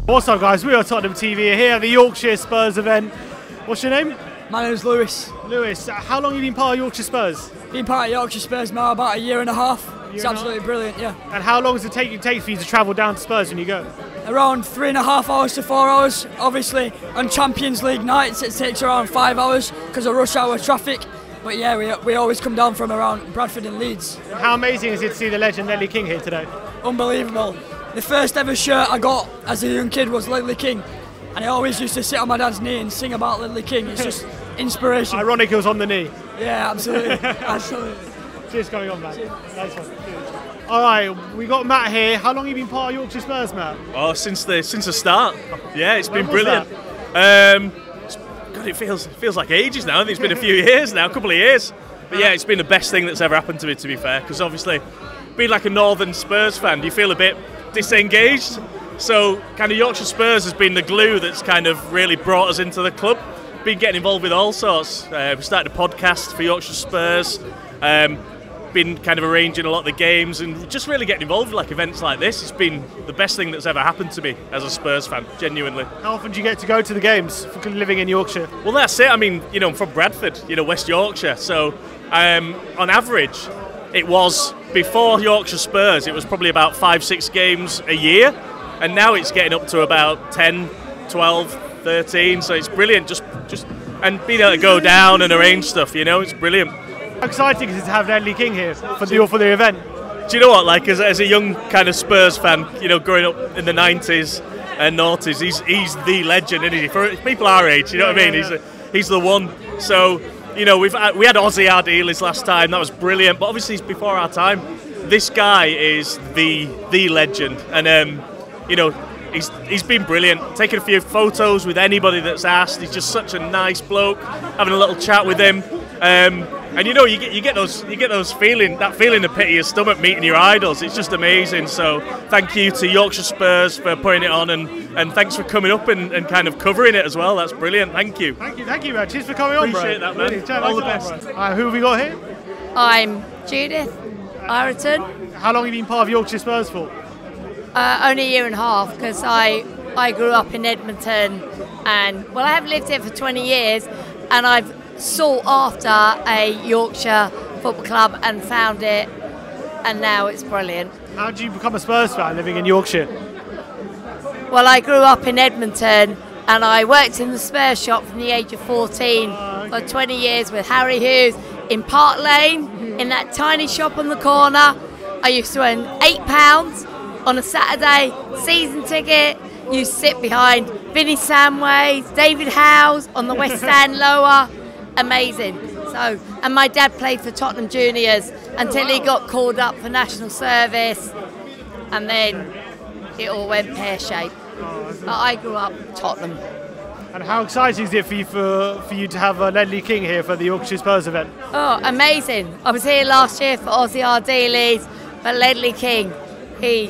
What's up, guys? We are Tottenham TV here at the Yorkshire Spurs event. What's your name? My name is Lewis. Lewis, how long have you been part of Yorkshire Spurs? Been part of Yorkshire Spurs now about a year and a half. It's absolutely brilliant, yeah. And how long does it take for you to travel down to Spurs when you go? Around 3.5 hours to 4 hours. Obviously, on Champions League nights it takes around 5 hours because of rush hour traffic. But yeah, we always come down from around Bradford and Leeds. How amazing is it to see the legend Ledley King here today? Unbelievable. The first ever shirt I got as a young kid was Ledley King. And I always used to sit on my dad's knee and sing about Ledley King. It's just inspiration. Ironic it was on the knee. Yeah, absolutely. Absolutely. Cheers going on, man. Nice one. All right, we got Matt here. How long have you been part of Yorkshire Spurs, Matt? Oh, since the start. Yeah, it's been brilliant. God, it feels like ages now. I think it's been a few years now, a couple of years. But yeah, it's been the best thing that's ever happened to me, to be fair. Because obviously, being like a northern Spurs fan, you feel a bit disengaged. So kind of Yorkshire Spurs has been the glue that's kind of really brought us into the club. Been getting involved with all sorts. We started a podcast for Yorkshire Spurs. Been kind of arranging a lot of the games and just really getting involved with like events like this. It's been the best thing that's ever happened to me as a Spurs fan, genuinely. How often do you get to go to the games for living in Yorkshire? Well, that's it. I mean, you know, I'm from Bradford, you know, West Yorkshire. So on average, it was before Yorkshire Spurs, it was probably about 5-6 games a year. And now it's getting up to about 10, 12, 13. So it's brilliant. Just and being able to go down and arrange stuff, you know, it's brilliant. How exciting is it to have Ledley King here for the event? Do you know what? Like as a young kind of Spurs fan, you know, growing up in the 90s and noughties, he's the legend, isn't he? For people our age, you know what I mean? He's the one. So you know, we had Ozzy Ardiles last time. That was brilliant. But obviously, it's before our time. This guy is the legend, and you know, he's been brilliant. Taking a few photos with anybody that's asked. He's just such a nice bloke. Having a little chat with him. And you know, you get those feeling in the pit of your stomach meeting your idols. It's just amazing. So thank you to Yorkshire Spurs for putting it on, and thanks for coming up and kind of covering it as well. That's brilliant. Thank you. Thank you, man. Cheers for coming on, bro. Appreciate that, man. Really, all the best. Who have we got here? I'm Judith, Ireton. How long have you been part of Yorkshire Spurs for? Only a year and a half, because I grew up in Edmonton, and well, I have lived here for 20 years, and I've sought after a Yorkshire football club and found it, and now it's brilliant. How did you become a Spurs fan living in Yorkshire? Well, I grew up in Edmonton, and I worked in the Spurs shop from the age of 14 for 20 years with Harry Hughes in Park Lane, in that tiny shop on the corner. I used to earn £8 on a Saturday, season ticket. You sit behind Vinnie Samways, David Howes on the West Stand lower. Amazing. So, and my dad played for Tottenham Juniors until he got called up for national service, and then it all went pear-shaped. But I grew up Tottenham. And how exciting is it for you to have Ledley King here for the Yorkshire Spurs event? Oh, amazing. I was here last year for Ozzy Ardiles, but Ledley King, he's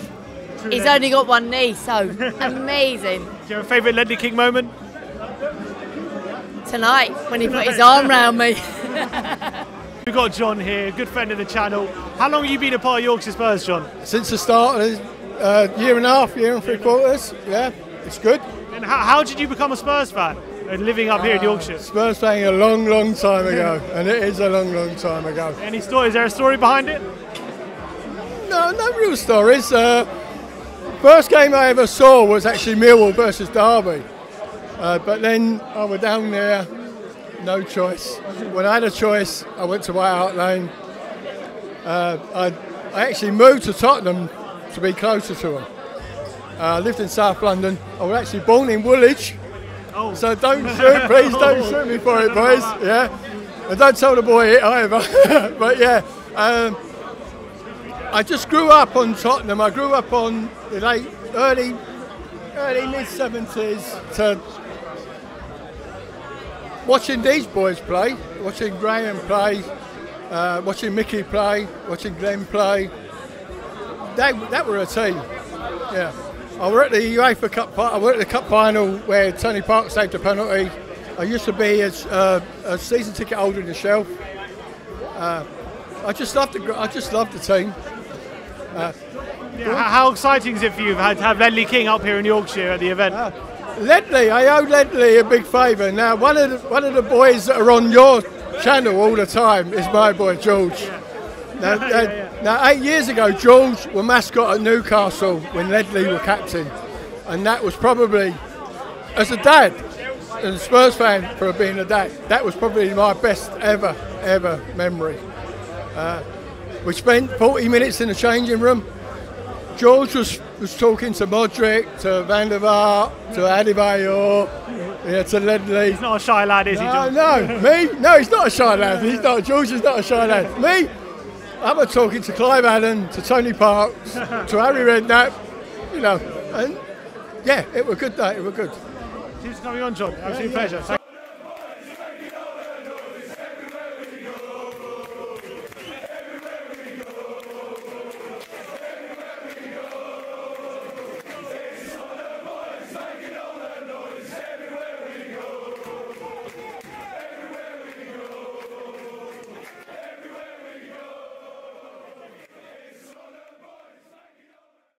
only got one knee, so amazing. Do you have a favourite Ledley King moment? Tonight, when he put his arm around me. We've got John here, good friend of the channel. How long have you been a part of Yorkshire Spurs, John? Since the start, year and a half, year and 3/4. Yeah, it's good. And how did you become a Spurs fan, living up here in Yorkshire? Spurs playing a long time ago, and it is a long time ago. Any story? Is there a story behind it? No real stories. First game I ever saw was actually Millwall versus Derby. But then I was down there, no choice. When I had a choice, I went to White Hart Lane. I actually moved to Tottenham to be closer to them. I lived in South London. I was actually born in Woolwich. Oh. So don't shoot, please don't shoot me for it, boys. Yeah, and don't tell the boy it either. But yeah, I just grew up on Tottenham. I grew up on the early mid-70s to watching these boys play, watching Graham play, watching Mickey play, watching Glenn play. That were a team. Yeah. I were at the UEFA Cup. I were at the Cup final where Tony Park saved a penalty. I used to be a season ticket holder in the Shelf. I just loved the team. Yeah, how exciting is it for you to have Ledley King up here in Yorkshire at the event? Ledley, I owe Ledley a big favour. Now, one of the boys that are on your channel all the time is my boy George. Now, 8 years ago, George was mascot at Newcastle when Ledley were captain, and that was probably, as a dad, and a Spurs fan for being a dad, that was probably my best ever memory. We spent 40 minutes in the changing room. George was talking to Modric, to Van der Vaart, to Adebayor, to Ledley. He's not a shy lad, is he, George? No, me? No, he's not a shy lad. He's not. George is not a shy lad. Me? I was talking to Clive Allen, to Tony Parks, to Harry Redknapp, and yeah, it was good day. It was good. Thanks for coming on, John. Absolute pleasure.